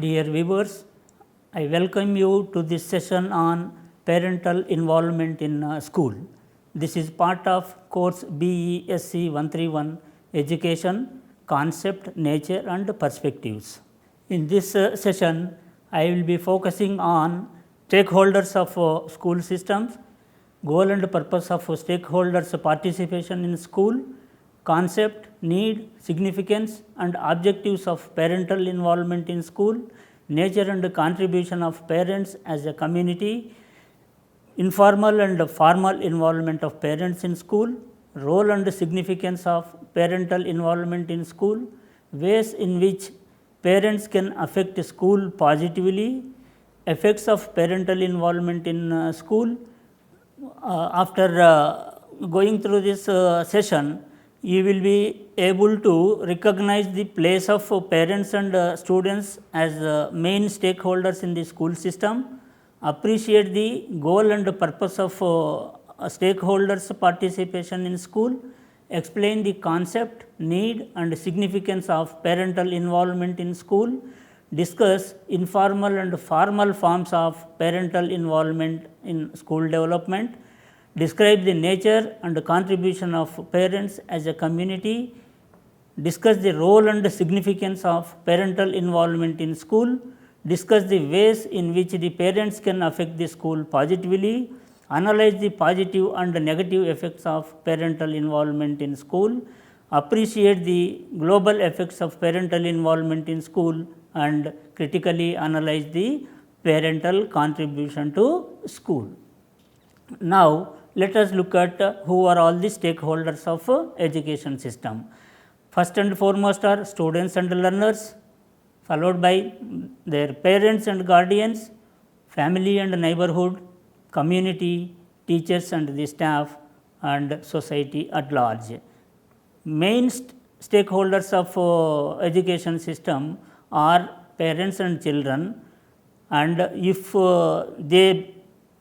Dear viewers, I welcome you to this session on parental involvement in school. This is part of course BESc 131 Education, Concept, Nature and Perspectives. In this session, I will be focusing on stakeholders of school systems, goal and purpose of stakeholders participation in school, concept, need, significance and objectives of parental involvement in school, nature and contribution of parents as a community, informal and formal involvement of parents in school, role and significance of parental involvement in school, ways in which parents can affect school positively, effects of parental involvement in school. After going through this session, you will be able to recognize the place of parents and students as main stakeholders in the school system, appreciate the goal and purpose of stakeholders participation in school, explain the concept, need and significance of parental involvement in school, discuss informal and formal forms of parental involvement in school development, describe the nature and contribution of parents as a community, discuss the role and significance of parental involvement in school, discuss the ways in which the parents can affect the school positively, analyze the positive and negative effects of parental involvement in school, appreciate the global effects of parental involvement in school and critically analyze the parental contribution to school. Now, let us look at who are all the stakeholders of education system. First and foremost are students and learners, followed by their parents and guardians, family and neighborhood, community, teachers and the staff and society at large. Main stakeholders of education system are parents and children, and if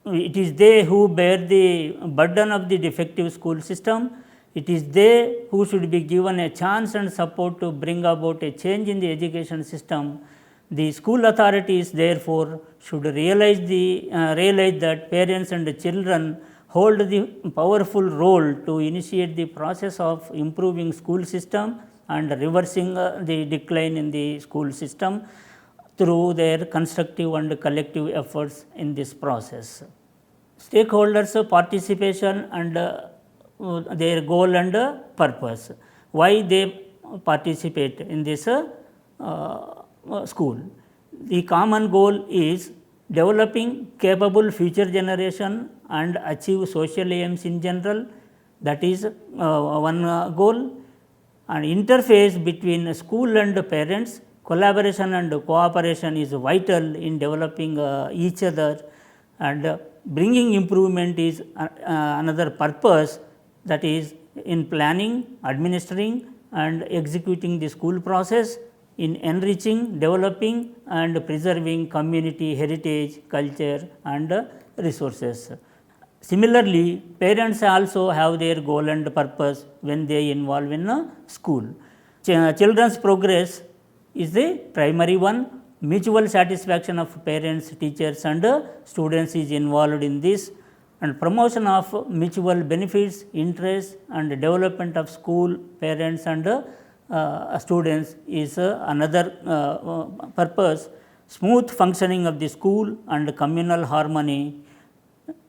it is they who bear the burden of the defective school system, it is they who should be given a chance and support to bring about a change in the education system. The school authorities therefore should realize that parents and children hold the powerful role to initiate the process of improving school system and reversing the decline in the school system through their constructive and collective efforts in this process. Stakeholders participation and their goal and purpose. Why they participate in this school? The common goal is developing capable future generation and achieve social aims in general. That is one goal. And interface between school and parents, collaboration and cooperation is vital in developing each other, and bringing improvement is another purpose, that is in planning, administering and executing the school process, in enriching, developing and preserving community heritage, culture and resources. Similarly, parents also have their goal and purpose when they involve in school. Children's progress is the primary one. Mutual satisfaction of parents, teachers and students is involved in this, and promotion of mutual benefits, interests and development of school, parents and students is another purpose. Smooth functioning of the school and communal harmony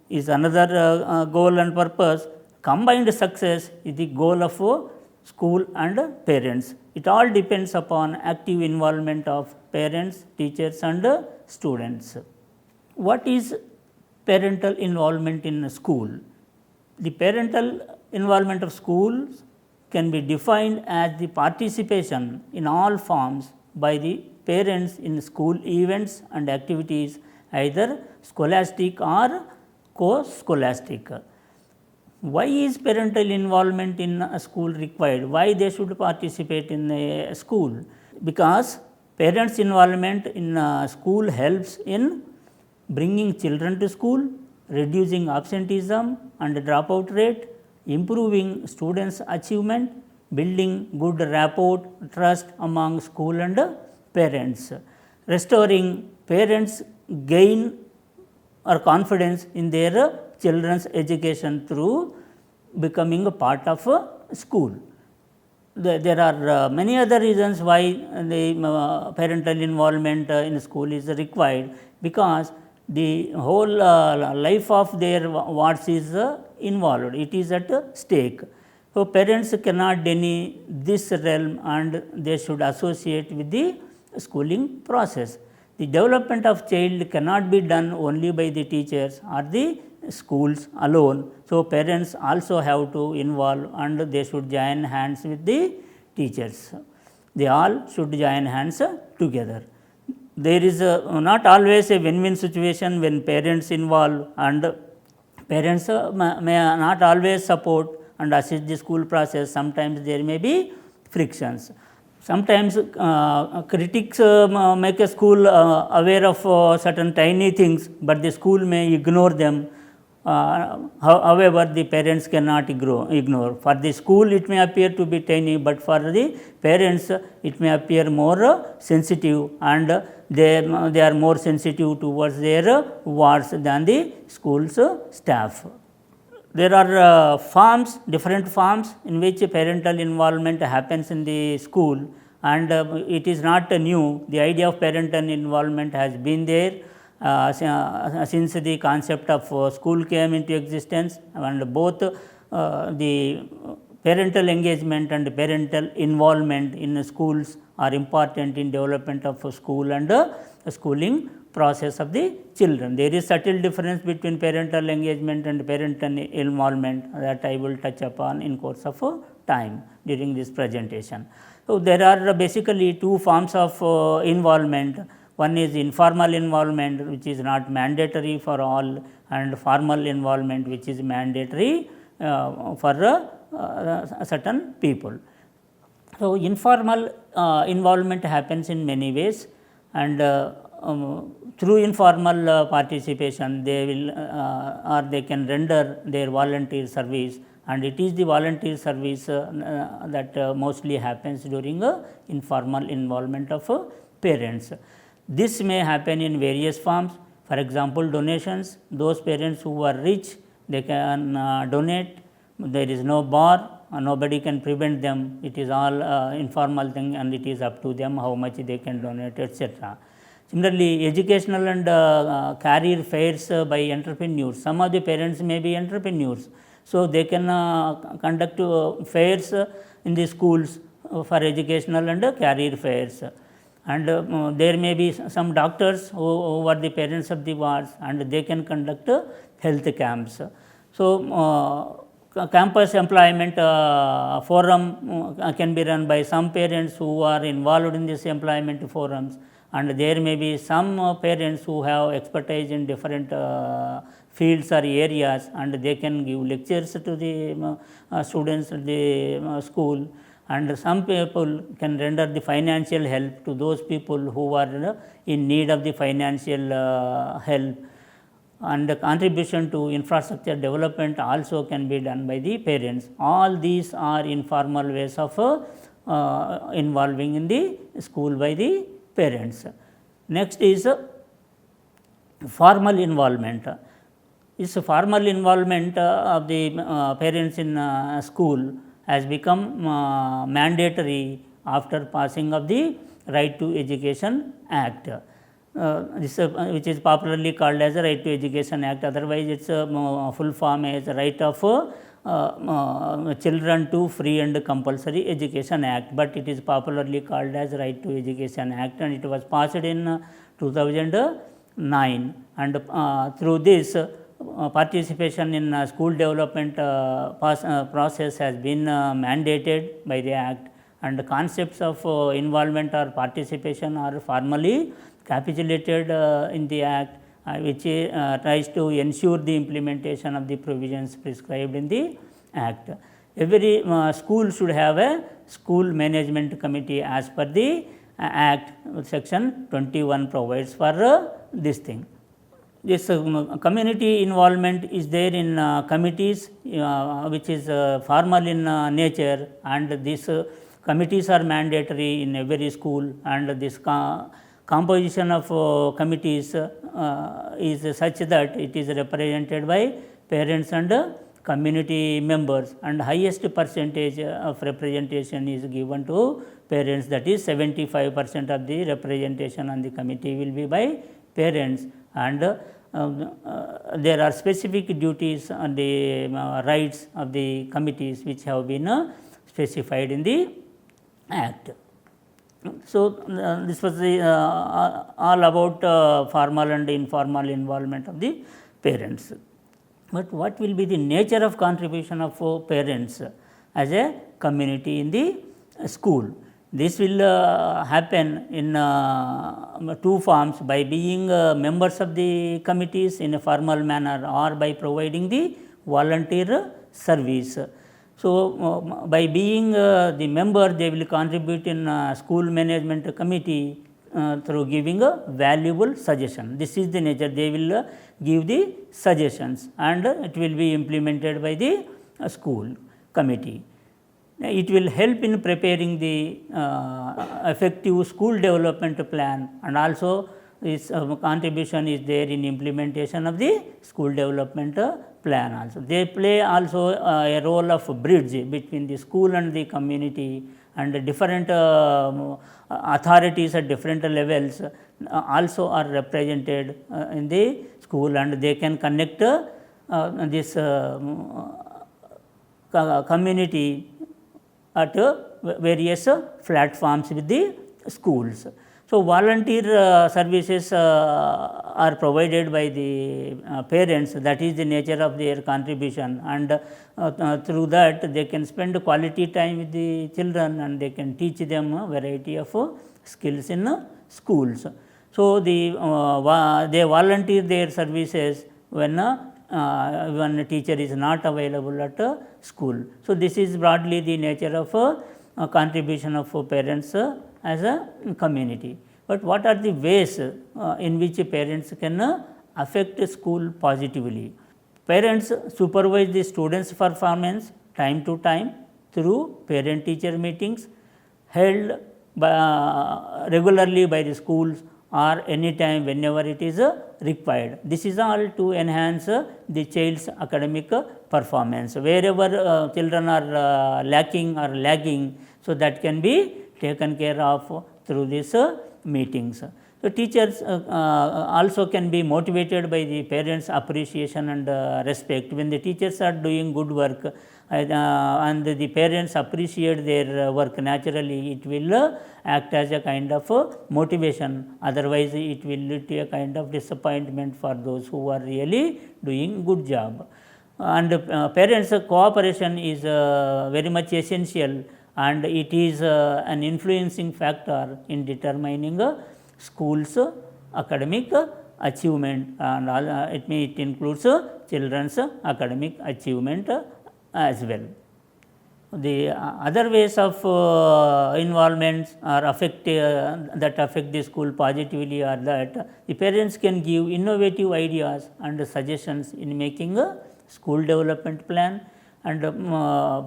is another goal and purpose. Combined success is the goal of school and parents. It all depends upon active involvement of parents, teachers and students. What is parental involvement in school? The parental involvement of schools can be defined as the participation in all forms by the parents in school events and activities, either scholastic or co-scholastic. Why is parental involvement in a school required? Why they should participate in a school? Because parents' involvement in school helps in bringing children to school, reducing absenteeism and dropout rate, improving students' achievement, building good rapport, trust among school and parents. restoring parents gain or confidence in their children's education through becoming a part of a school. There are many other reasons why the parental involvement in school is required, because the whole life of their wards is involved, it is at stake. So, parents cannot deny this realm and they should associate with the schooling process. The development of child cannot be done only by the teachers or the schools alone. So, parents also have to involve and they should join hands with the teachers. They all should join hands together. There is not always a win-win situation when parents involve, and parents may not always support and assist the school process. Sometimes there may be frictions. Sometimes critics make a school aware of certain tiny things, but the school may ignore them. However, the parents cannot ignore. For the school it may appear to be tiny, but for the parents it may appear more sensitive, and they are more sensitive towards their wards than the school's staff. There are different forms in which parental involvement happens in the school, and it is not new. The idea of parental involvement has been there since the concept of school came into existence, and both the parental engagement and parental involvement in schools are important in development of school and schooling process of the children. There is subtle difference between parental engagement and parental involvement that I will touch upon in course of time during this presentation. So, there are basically two forms of involvement. One is informal involvement, which is not mandatory for all, and formal involvement, which is mandatory for certain people. So, informal involvement happens in many ways, and through informal participation they will or they can render their volunteer service, and it is the volunteer service that mostly happens during informal involvement of parents. This may happen in various forms. For example, donations. Those parents who are rich, they can donate. There is no bar, nobody can prevent them. It is all informal thing, and it is up to them how much they can donate, etc. Similarly, educational and career fairs by entrepreneurs. Some of the parents may be entrepreneurs, so they can conduct fairs in the schools for educational and career fairs. And there may be some doctors who are the parents of the wards, and they can conduct health camps. So, campus employment forum can be run by some parents who are involved in this employment forums, and there may be some parents who have expertise in different fields or areas, and they can give lectures to the students at the school. And some people can render the financial help to those people who are in need of the financial help, and the contribution to infrastructure development also can be done by the parents. All these are informal ways of involving in the school by the parents. Next is formal involvement. This formal involvement of the parents in school has become mandatory after passing of the Right to Education Act, which is popularly called as the Right to Education Act. Otherwise, its full form is Right of Children to Free and Compulsory Education Act, but it is popularly called as Right to Education Act, and it was passed in 2009, and through this participation in school development process has been mandated by the Act, and the concepts of involvement or participation are formally capitulated in the Act, which tries to ensure the implementation of the provisions prescribed in the Act. Every school should have a school management committee as per the Act. Section 21 provides for this thing. This community involvement is there in committees, which is formal in nature, and these committees are mandatory in every school, and this composition of committees is such that it is represented by parents and community members, and highest percentage of representation is given to parents, that is 75% of the representation on the committee will be by parents, and there are specific duties and the rights of the committees which have been specified in the Act. So, this was the, all about formal and informal involvement of the parents. But what will be the nature of contribution of parents as a community in the school? This will happen in two forms, by being members of the committees in a formal manner or by providing the volunteer service. So, by being the member, they will contribute in school management committee through giving a valuable suggestion. This is the nature, they will give the suggestions and it will be implemented by the school committee. It will help in preparing the effective school development plan, and also this contribution is there in implementation of the school development plan also. They play also a role of bridge between the school and the community, and different authorities at different levels also are represented in the school, and they can connect this community at various platforms with the schools. So, volunteer services are provided by the parents, that is the nature of their contribution, and through that they can spend quality time with the children and they can teach them a variety of skills in schools. So, they volunteer their services when a teacher is not available at school. So, this is broadly the nature of contribution of parents as a community. But what are the ways in which parents can affect school positively? Parents supervise the students' performance time to time through parent-teacher meetings held regularly by the schools or any time whenever it is required. This is all to enhance the child's academic performance. Wherever children are lacking or lagging, so that can be taken care of through these meetings. So, teachers also can be motivated by the parents' appreciation and respect. When the teachers are doing good work and the parents appreciate their work, naturally it will act as a kind of motivation. Otherwise, it will lead to a kind of disappointment for those who are really doing good job. And parents' cooperation is very much essential, and it is an influencing factor in determining schools academic achievement, and it includes children's academic achievement as well. The other ways of involvement or that affect the school positively are that the parents can give innovative ideas and suggestions in making a school development plan, and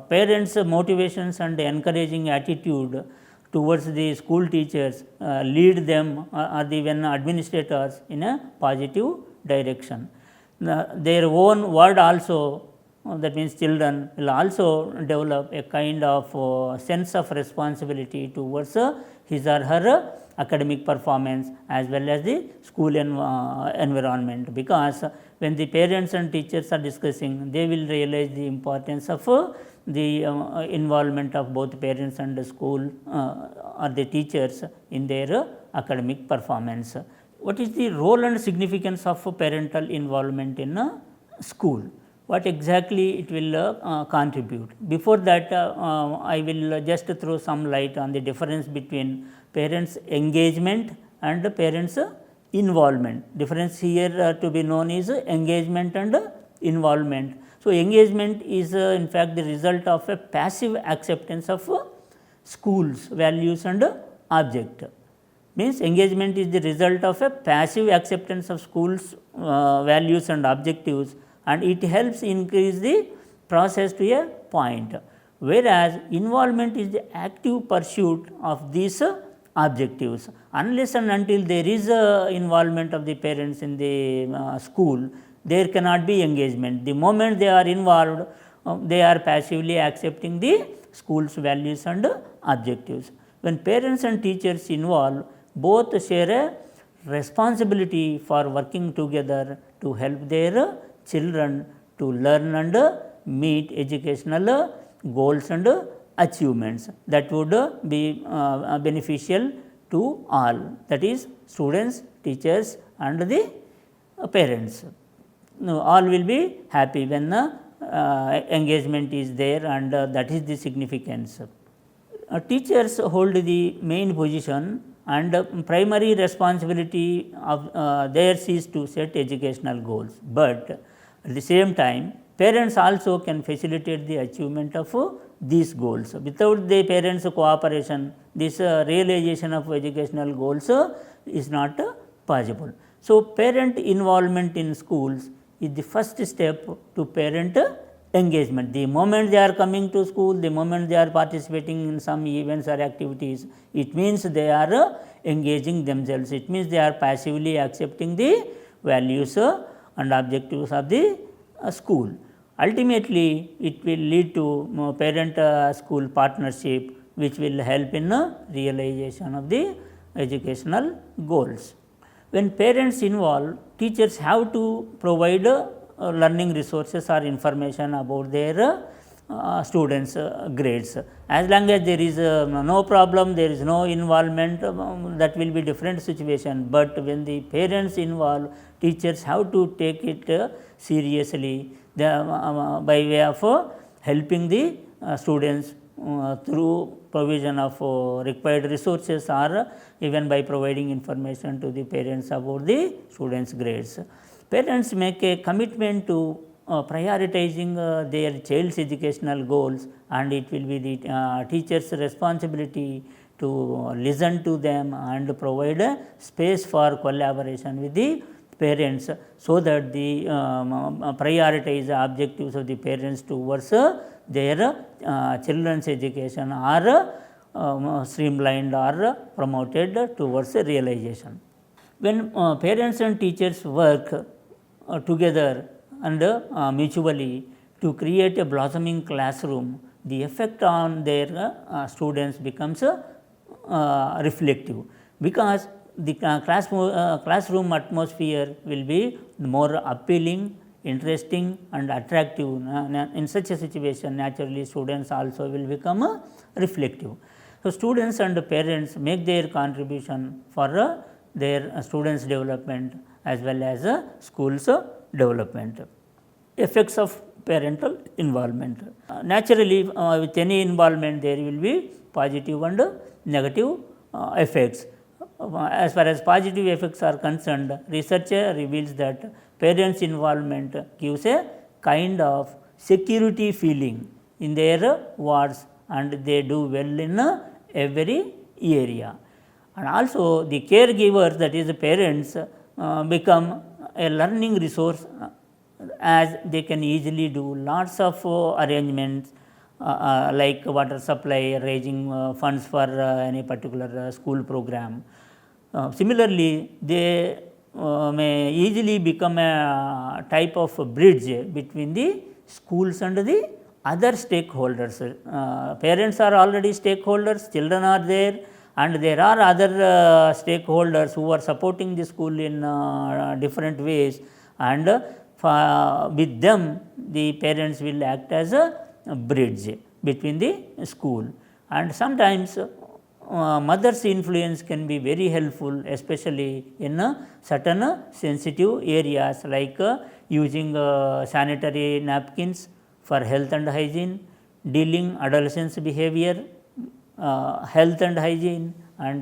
parents' motivations and encouraging attitude towards the school teachers lead them or even administrators in a positive direction. Their own word also, that means children will also develop a kind of sense of responsibility towards his or her academic performance as well as the school environment, because when the parents and teachers are discussing, they will realize the importance of the involvement of both parents and the school or the teachers in their academic performance. What is the role and significance of parental involvement in a school? What exactly it will contribute? Before that, I will just throw some light on the difference between parents' engagement and parents' involvement. Difference here to be known is engagement and involvement. So, engagement is in fact the result of a passive acceptance of school's values and object. Means engagement is the result of a passive acceptance of school's values and objectives, and it helps increase the process to a point, whereas involvement is the active pursuit of these objectives. Unless and until there is involvement of the parents in the school, there cannot be engagement. The moment they are involved, they are passively accepting the school's values and objectives. When parents and teachers involve, both share a responsibility for working together to help their children to learn and meet educational goals and achievements that would be beneficial to all, that is students, teachers and the parents. All will be happy when engagement is there, and that is the significance. Teachers hold the main position, and primary responsibility of theirs is to set educational goals, but at the same time parents also can facilitate the achievement of these goals. Without the parents' cooperation, this realization of educational goals is not possible. So, parent involvement in schools is the first step to parent engagement. The moment they are coming to school, the moment they are participating in some events or activities, it means they are engaging themselves. It means they are passively accepting the values and objectives of the school. Ultimately, it will lead to parent school partnership, which will help in realization of the educational goals. When parents involve, teachers have to provide learning resources or information about their students' grades. As long as there is no problem, there is no involvement, that will be different situation. But when the parents involve, teachers have to take it seriously by way of helping the students through provision of required resources, or even by providing information to the parents about the students' grades. Parents make a commitment to prioritizing their child's educational goals, and it will be the teacher's responsibility to listen to them and provide a space for collaboration with the parents, so that the prioritize the objectives of the parents towards their children's education are streamlined or promoted towards realization. When parents and teachers work together and mutually to create a blossoming classroom, the effect on their students becomes reflective, because the classroom atmosphere will be more appealing, interesting and attractive. In such a situation, naturally students also will become reflective. So, students and parents make their contribution for their students' development as well as schools' development. Effects of parental involvement. Naturally, with any involvement there will be positive and negative effects. As far as positive effects are concerned, research reveals that parents' involvement gives a kind of security feeling in their wards, and they do well in every area. And also the caregivers, that is the parents, become a learning resource, as they can easily do lots of arrangements like water supply, raising funds for any particular school program. Similarly, they may easily become a type of a bridge between the schools and the other stakeholders. Parents are already stakeholders, children are there, and there are other stakeholders who are supporting the school in different ways, and with them the parents will act as a bridge between the school. And sometimes mother's influence can be very helpful, especially in certain sensitive areas like using sanitary napkins for health and hygiene, dealing adolescents' behavior, health and hygiene, and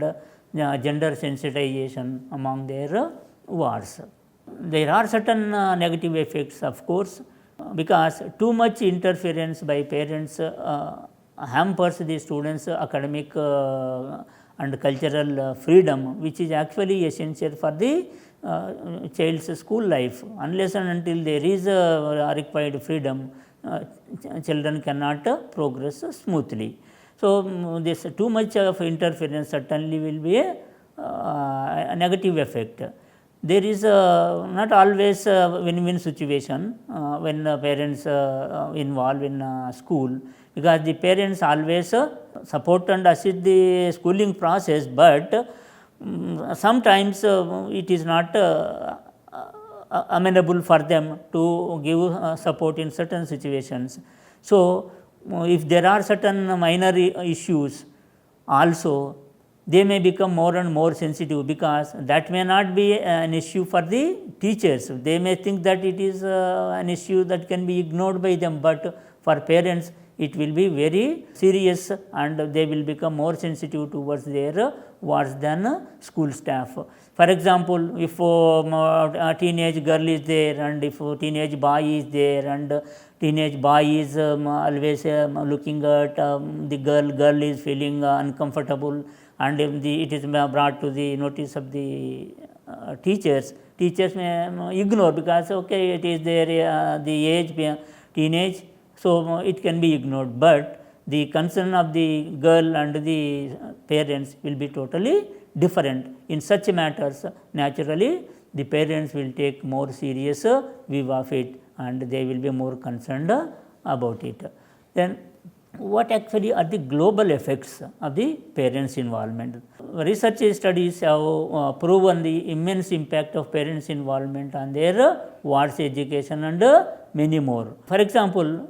gender sensitization among their wards. There are certain negative effects, of course, because too much interference by parents hampers the students' academic and cultural freedom, which is actually essential for the child's school life. Unless and until there is required freedom, children cannot progress smoothly. So, this too much of interference certainly will be a negative effect. There is not always a win-win situation when parents involved in school, because the parents always support and assist the schooling process, but sometimes it is not amenable for them to give support in certain situations. So, if there are certain minor issues also, they may become more and more sensitive, because that may not be an issue for the teachers. They may think that it is an issue that can be ignored by them, but for parents it will be very serious, and they will become more sensitive towards their words than school staff. For example, if a teenage girl is there, and if a teenage boy is there, and teenage boy is always looking at the girl is feeling uncomfortable, and if it is brought to the notice of the teachers may ignore, because okay, it is their the age teenage, so it can be ignored, but the concern of the girl and the parents will be totally different. In such matters, naturally the parents will take more serious view of it, and they will be more concerned about it. Then what actually are the global effects of the parents' involvement? Research studies have proven the immense impact of parents' involvement on their wards education and many more. For example,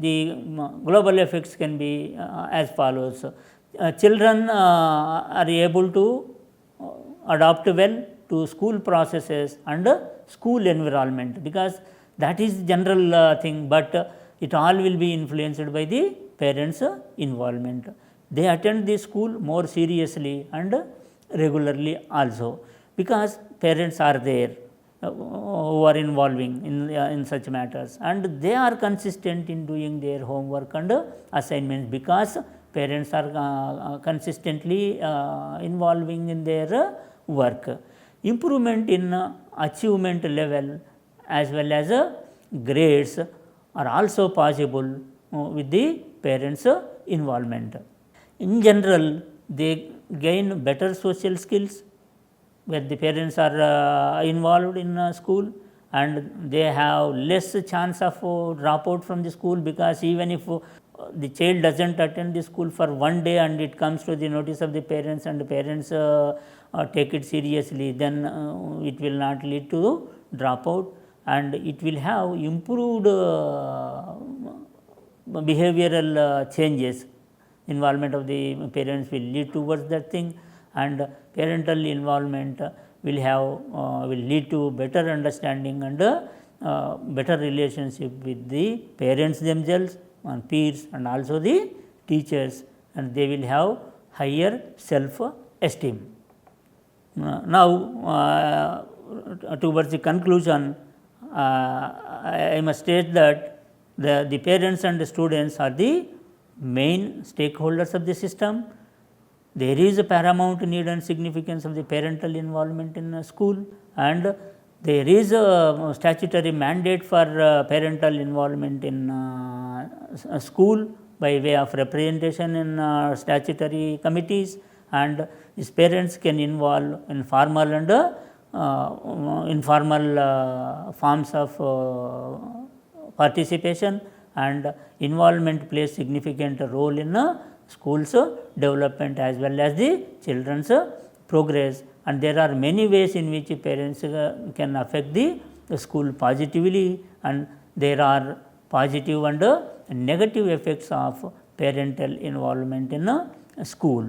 the global effects can be as follows. Children are able to adapt well to school processes and school environment, because that is general thing, but it all will be influenced by the parents' involvement. They attend the school more seriously and regularly also, because parents are there who are involving in such matters, and they are consistent in doing their homework and assignments, because parents are consistently involving in their work. Improvement in achievement level as well as grades are also possible with the parents' involvement. In general, they gain better social skills where the parents are involved in school, and they have less chance of dropout from the school, because even if the child does not attend the school for one day and it comes to the notice of the parents, and the parents take it seriously, then it will not lead to dropout, and it will have improved behavioral changes. Involvement of the parents will lead towards that thing, and parental involvement will have will lead to better understanding and better relationship with the parents themselves and peers, and also the teachers, and they will have higher self esteem. Now, towards the conclusion, I must state that the parents and the students are the main stakeholders of the system. There is a paramount need and significance of the parental involvement in a school, and there is a statutory mandate for parental involvement in a school by way of representation in statutory committees, and these parents can involve in formal and informal forms of participation, and involvement plays significant role in schools development as well as the children's progress, and there are many ways in which parents can affect the school positively, and there are positive and negative effects of parental involvement in a school.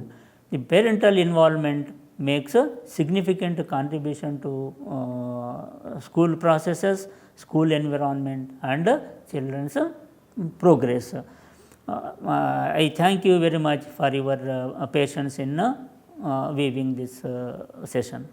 The parental involvement makes a significant contribution to school processes, school environment and children's progress. I thank you very much for your patience in viewing this session.